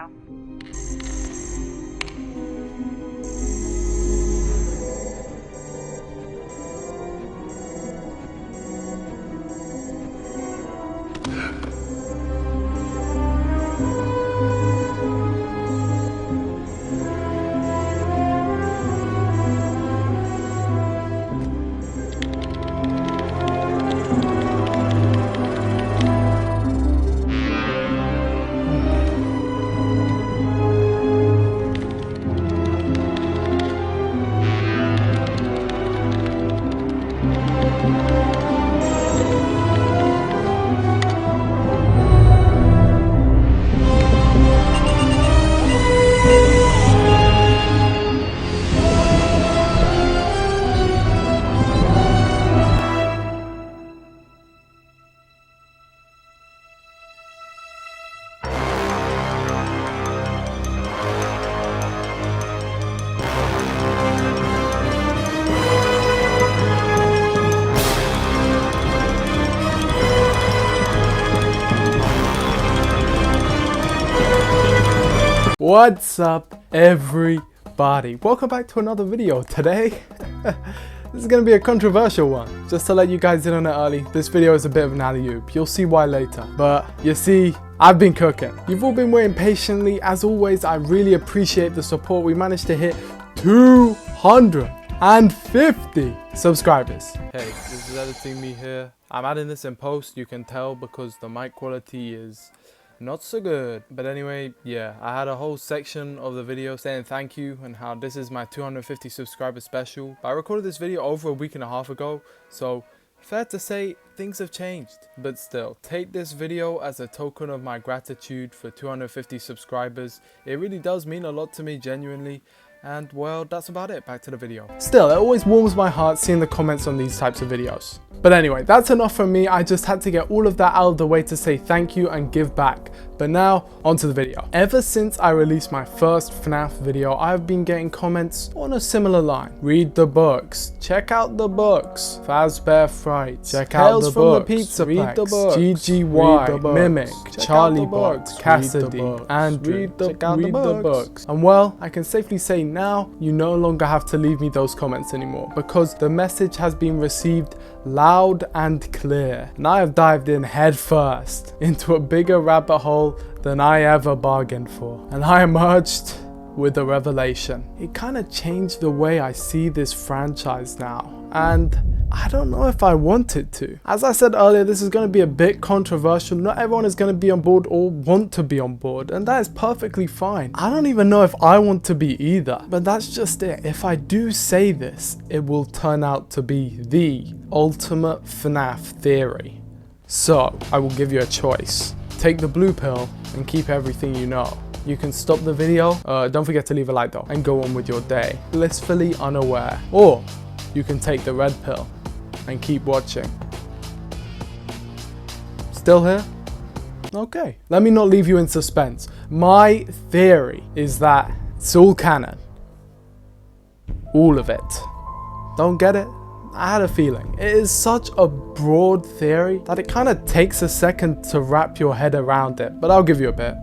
now. What's up, everybody? Welcome back to another video. Today, this is going to be a controversial one. Just to let you guys in on it early, this video is a bit of an alley-oop. You'll see why later. But you see, I've been cooking. You've all been waiting patiently. As always, I really appreciate the support. We managed to hit 250 subscribers. Hey, this is editing me here. I'm adding this in post, you can tell, because the mic quality is not so good. But anyway, yeah, I had a whole section of the video saying thank you and how this is my 250 subscriber special. But I recorded this video over a week and a half ago, so fair to say things have changed. But still, take this video as a token of my gratitude for 250 subscribers. It really does mean a lot to me, genuinely. And well, that's about it. Back to the video. Still, it always warms my heart seeing the comments on these types of videos. But anyway, that's enough from me. I just had to get all of that out of the way to say thank you and give back. But now, onto the video. Ever since I released my first FNAF video, I've been getting comments on a similar line. Read the books. Check out the books. Fazbear Frights. Check out the books. The Pizzaplex. Read the books. GGY. Mimic. Charlie Bot. Cassidy. Andrew. Check out the books. And well, I can safely say now, you no longer have to leave me those comments anymore, because the message has been received loud and clear, and I have dived in head first into a bigger rabbit hole than I ever bargained for, and I emerged with a revelation. It kind of changed the way I see this franchise now, and I don't know if I want it to. As I said earlier, this is going to be a bit controversial. Not everyone is going to be on board or want to be on board, and that is perfectly fine. I don't even know if I want to be either, but that's just it. If I do say this, it will turn out to be the ultimate FNAF theory. So, I will give you a choice. Take the blue pill and keep everything you know. You can stop the video, don't forget to leave a like though, and go on with your day, blissfully unaware. Or you can take the red pill and keep watching. Still here? Okay, let me not leave you in suspense. My theory is that it's all canon. All of it. Don't get it? I had a feeling. It is such a broad theory that it kind of takes a second to wrap your head around it, but I'll give you a bit.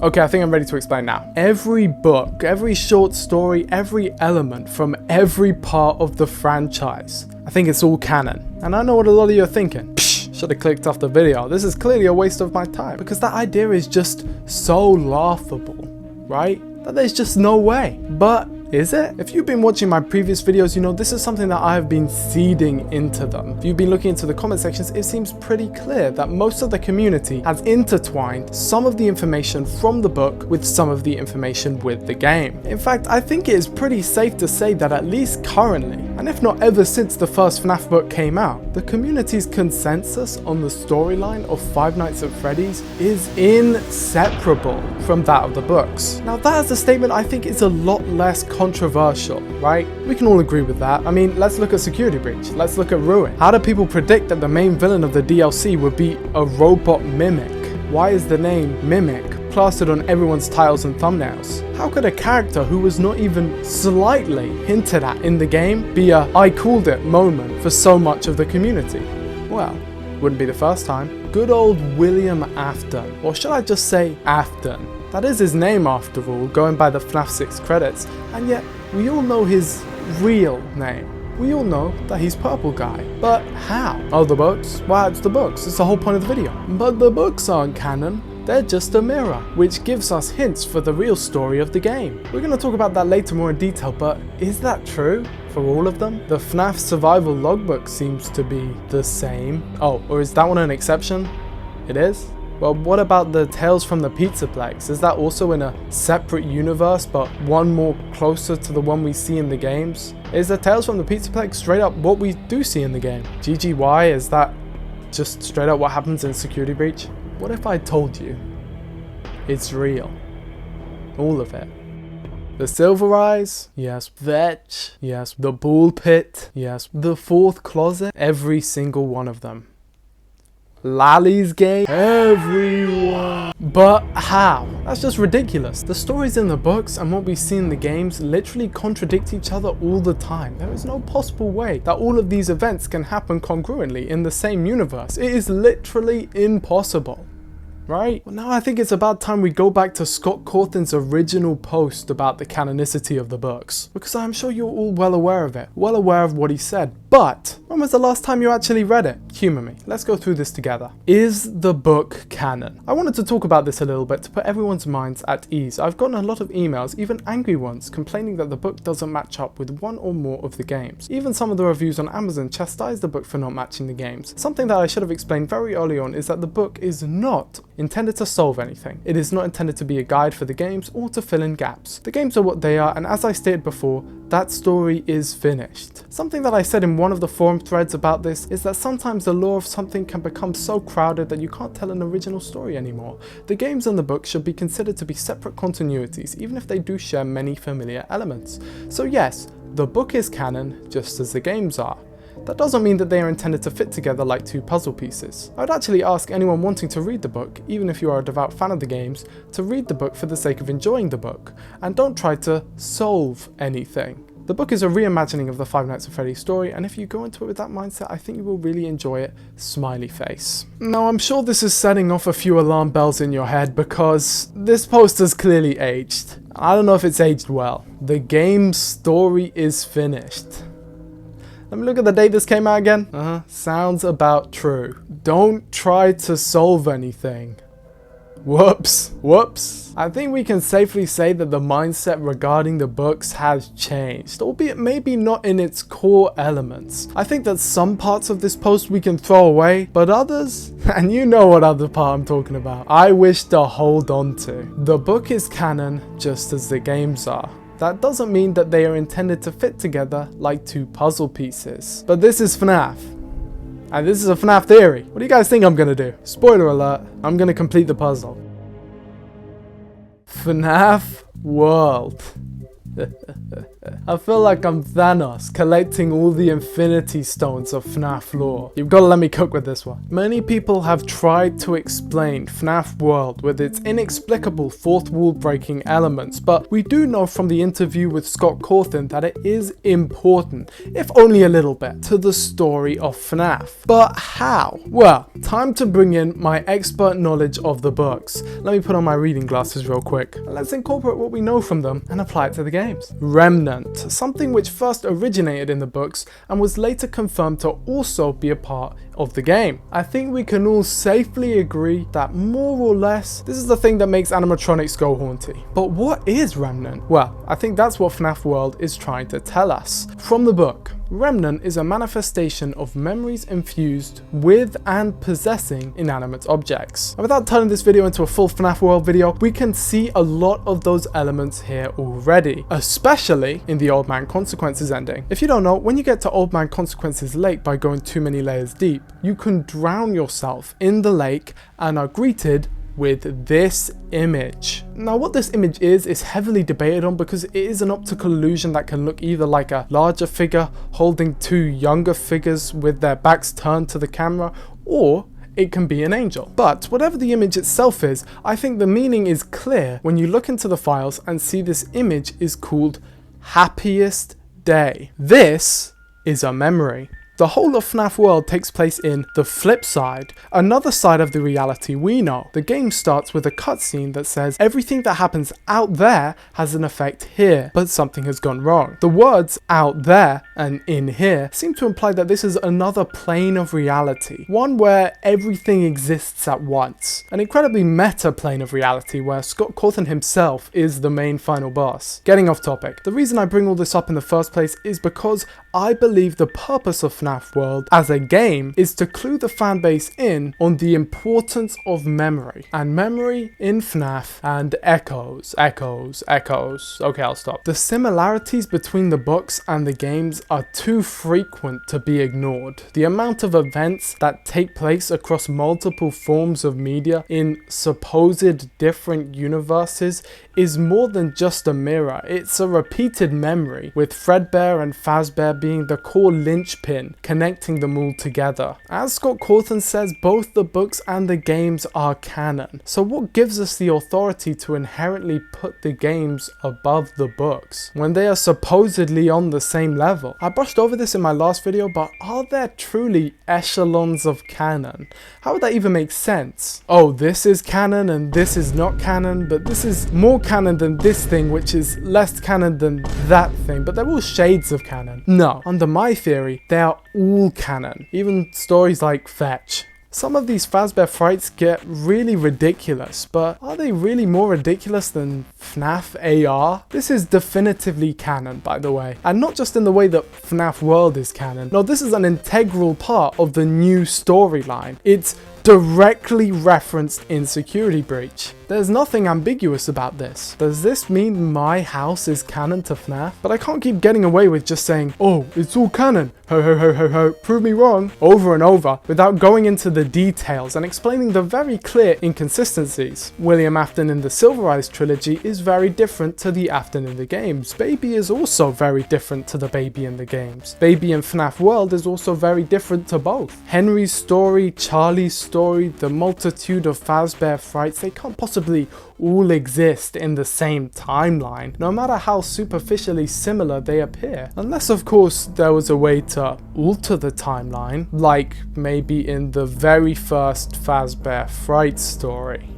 Okay, I think I'm ready to explain now. Every book, every short story, every element from every part of the franchise, I think it's all canon. And I know what a lot of you are thinking. Should have clicked off the video. This is clearly a waste of my time, because that idea is just so laughable, right? That there's just no way. But is it? If you've been watching my previous videos, you know this is something that I have been seeding into them. If you've been looking into the comment sections, it seems pretty clear that most of the community has intertwined some of the information from the book with some of the information with the game. In fact, I think it is pretty safe to say that at least currently, and if not ever since the first FNAF book came out, the community's consensus on the storyline of Five Nights at Freddy's is inseparable from that of the books. Now that is a statement I think is a lot less controversial, right? We can all agree with that. I mean, let's look at Security Breach. Let's look at Ruin. How do people predict that the main villain of the DLC would be a robot mimic? Why is the name Mimic plastered on everyone's titles and thumbnails? How could a character who was not even slightly hinted at in the game be a "I called it" moment for so much of the community? Well, wouldn't be the first time. Good old William Afton, or should I just say Afton? That is his name after all, going by the FNAF 6 credits, and yet we all know his real name. We all know that he's Purple Guy, but how? Oh, the books? Well, it's the books, it's the whole point of the video. But the books aren't canon. They're just a mirror, which gives us hints for the real story of the game. We're going to talk about that later more in detail, but is that true for all of them? The FNAF survival logbook seems to be the same. Oh, or is that one an exception? It is? Well, what about the Tales from the Pizzaplex? Is that also in a separate universe, but one more closer to the one we see in the games? Is the Tales from the Pizzaplex straight up what we do see in the game? GGY, is that just straight up what happens in Security Breach? What if I told you it's real? All of it. The Silver Eyes? Yes. Vetch? Yes. The Bull Pit? Yes. The Fourth Closet? Every single one of them. Lally's game? Everyone. But how? That's just ridiculous. The stories in the books and what we see in the games literally contradict each other all the time. There is no possible way that all of these events can happen congruently in the same universe. It is literally impossible. Right? Well, now I think it's about time we go back to Scott Cawthon's original post about the canonicity of the books, because I'm sure you're all well aware of it, well aware of what he said. But when was the last time you actually read it? Humour me. Let's go through this together. Is the book canon? I wanted to talk about this a little bit to put everyone's minds at ease. I've gotten a lot of emails, even angry ones, complaining that the book doesn't match up with one or more of the games. Even some of the reviews on Amazon chastise the book for not matching the games. Something that I should have explained very early on is that the book is not intended to solve anything. It is not intended to be a guide for the games or to fill in gaps. The games are what they are, and as I stated before, that story is finished. Something that I said in one of the forum threads about this is that sometimes the lore of something can become so crowded that you can't tell an original story anymore. The games and the book should be considered to be separate continuities, even if they do share many familiar elements. So yes, the book is canon, just as the games are. That doesn't mean that they are intended to fit together like two puzzle pieces. I would actually ask anyone wanting to read the book, even if you are a devout fan of the games, to read the book for the sake of enjoying the book, and don't try to solve anything. The book is a reimagining of the Five Nights at Freddy's story, and if you go into it with that mindset, I think you will really enjoy it. Smiley face. Now, I'm sure this is setting off a few alarm bells in your head, because this post has clearly aged. I don't know if it's aged well. The game's story is finished. Let me look at the date this came out again. Sounds about true. Don't try to solve anything. Whoops. I think we can safely say that the mindset regarding the books has changed, albeit maybe not in its core elements. I think that some parts of this post we can throw away, but others, and you know what other part I'm talking about, I wish to hold on to. The book is canon just as the games are. That doesn't mean that they are intended to fit together like two puzzle pieces. But this is FNAF. And this is a FNAF theory. What do you guys think I'm gonna do? Spoiler alert, I'm gonna complete the puzzle. FNAF World. I feel like I'm Thanos collecting all the infinity stones of FNAF lore. You've got to let me cook with this one. Many people have tried to explain FNAF World with its inexplicable fourth wall breaking elements, but we do know from the interview with Scott Cawthon that it is important, if only a little bit, to the story of FNAF. But how? Well, time to bring in my expert knowledge of the books. Let me put on my reading glasses real quick. Let's incorporate what we know from them and apply it to the games. Remnant, something which first originated in the books and was later confirmed to also be a part of the game. I think we can all safely agree that more or less, this is the thing that makes animatronics go haunty. But what is Remnant? Well, I think that's what FNAF World is trying to tell us. From the book, Remnant is a manifestation of memories infused with and possessing inanimate objects. And without turning this video into a full FNAF World video, we can see a lot of those elements here already, especially in the Old Man Consequences ending. If you don't know, when you get to Old Man Consequences Lake by going too many layers deep, you can drown yourself in the lake and are greeted with this image. Now what this image is heavily debated on because it is an optical illusion that can look either like a larger figure holding two younger figures with their backs turned to the camera, or it can be an angel. But whatever the image itself is, I think the meaning is clear when you look into the files and see this image is called Happiest Day. This is a memory. The whole of FNAF world takes place in the flip side, another side of the reality we know. The game starts with a cutscene that says everything that happens out there has an effect here, but something has gone wrong. The words out there and in here seem to imply that this is another plane of reality, one where everything exists at once. An incredibly meta plane of reality where Scott Cawthon himself is the main final boss. Getting off topic, the reason I bring all this up in the first place is because I believe the purpose of FNAF World as a game is to clue the fanbase in on the importance of memory. And memory in FNAF and echoes. Okay, I'll stop. The similarities between the books and the games are too frequent to be ignored. The amount of events that take place across multiple forms of media in supposed different universes is more than just a mirror. It's a repeated memory, with Fredbear and Fazbear being the core linchpin connecting them all together. As Scott Cawthon says, both the books and the games are canon. So what gives us the authority to inherently put the games above the books when they are supposedly on the same level? I brushed over this in my last video, but are there truly echelons of canon? How would that even make sense? Oh, this is canon and this is not canon, but this is more canon than this thing, which is less canon than that thing, but they're all shades of canon. No, under my theory, they are all canon, even stories like Fetch. Some of these Fazbear Frights get really ridiculous, but are they really more ridiculous than FNAF AR? This is definitively canon, by the way, and not just in the way that FNAF World is canon. No, this is an integral part of the new storyline. It's directly referenced in Security Breach. There's nothing ambiguous about this. Does this mean my house is canon to FNAF? But I can't keep getting away with just saying, oh, it's all canon, ho ho ho ho ho, prove me wrong, over and over, without going into the details and explaining the very clear inconsistencies. William Afton in the Silver Eyes trilogy is very different to the Afton in the games. Baby is also very different to the Baby in the games. Baby in FNAF World is also very different to both. Henry's story, Charlie's story, the multitude of Fazbear Frights, they can't possibly all exist in the same timeline, no matter how superficially similar they appear. Unless, of course, there was a way to alter the timeline, like maybe in the very first Fazbear Frights story.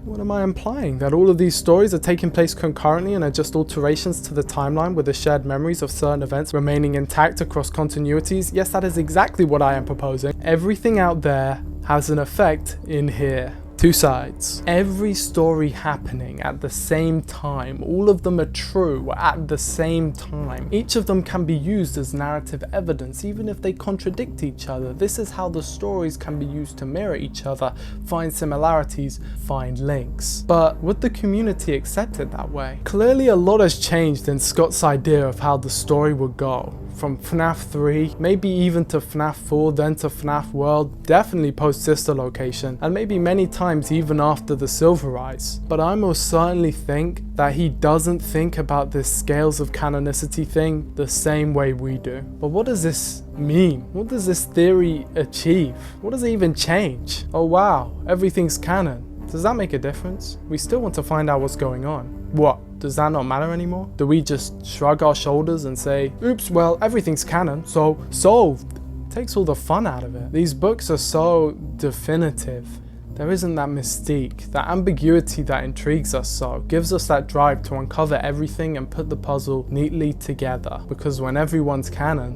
What am I implying? That all of these stories are taking place concurrently and are just alterations to the timeline with the shared memories of certain events remaining intact across continuities? Yes, that is exactly what I am proposing. Everything out there has an effect in here. Two sides. Every story happening at the same time, all of them are true at the same time. Each of them can be used as narrative evidence, even if they contradict each other. This is how the stories can be used to mirror each other, find similarities, find links. But would the community accept it that way? Clearly a lot has changed in Scott's idea of how the story would go. From FNAF 3, maybe even to FNAF 4, then to FNAF World, definitely post Sister Location, and maybe many times even after the Silver Eyes. But I most certainly think that he doesn't think about this scales of canonicity thing the same way we do. But what does this mean? What does this theory achieve? What does it even change? Oh wow, everything's canon. Does that make a difference? We still want to find out what's going on. What? Does that not matter anymore? Do we just shrug our shoulders and say, oops, well, everything's canon, so solved? It takes all the fun out of it. These books are so definitive. There isn't that mystique, that ambiguity that intrigues us so, gives us that drive to uncover everything and put the puzzle neatly together. Because when everyone's canon,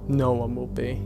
no one will be.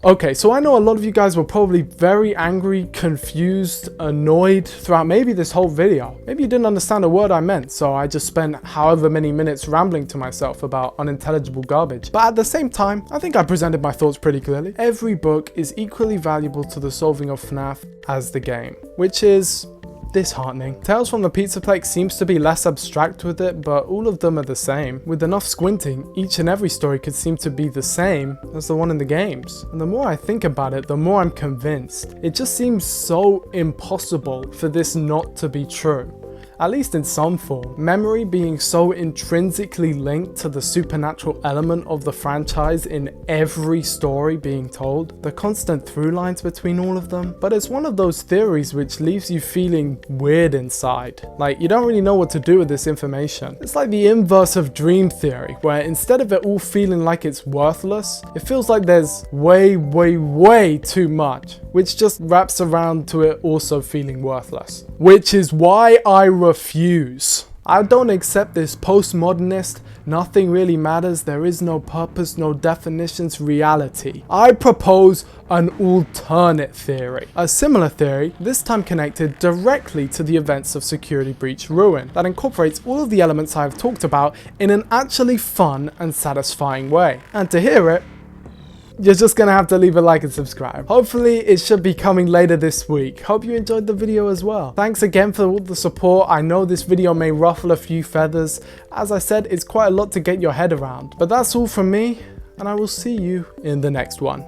Okay, so I know a lot of you guys were probably very angry, confused, annoyed throughout maybe this whole video. Maybe you didn't understand a word I meant, so I just spent however many minutes rambling to myself about unintelligible garbage. But at the same time, I think I presented my thoughts pretty clearly. Every book is equally valuable to the solving of FNAF as the game, which is disheartening. Tales from the Pizzaplex seems to be less abstract with it, but all of them are the same. With enough squinting, each and every story could seem to be the same as the one in the games. And the more I think about it, the more I'm convinced. It just seems so impossible for this not to be true. at least in some form. Memory being so intrinsically linked to the supernatural element of the franchise in every story being told, the constant through lines between all of them. But it's one of those theories which leaves you feeling weird inside. Like, you don't really know what to do with this information. It's like the inverse of dream theory, where instead of it all feeling like it's worthless, it feels like there's way too much, which just wraps around to it also feeling worthless. Which is why I refuse. I don't accept this postmodernist, nothing really matters, there is no purpose, no definitions reality. I propose an alternate theory. A similar theory, this time connected directly to the events of Security Breach Ruin, that incorporates all of the elements I have talked about in an actually fun and satisfying way. And to hear it, you're just gonna have to leave a like and subscribe. Hopefully it should be coming later this week. Hope you enjoyed the video as well. Thanks again for all the support. I know this video may ruffle a few feathers. As I said, it's quite a lot to get your head around. But that's all from me, and I will see you in the next one.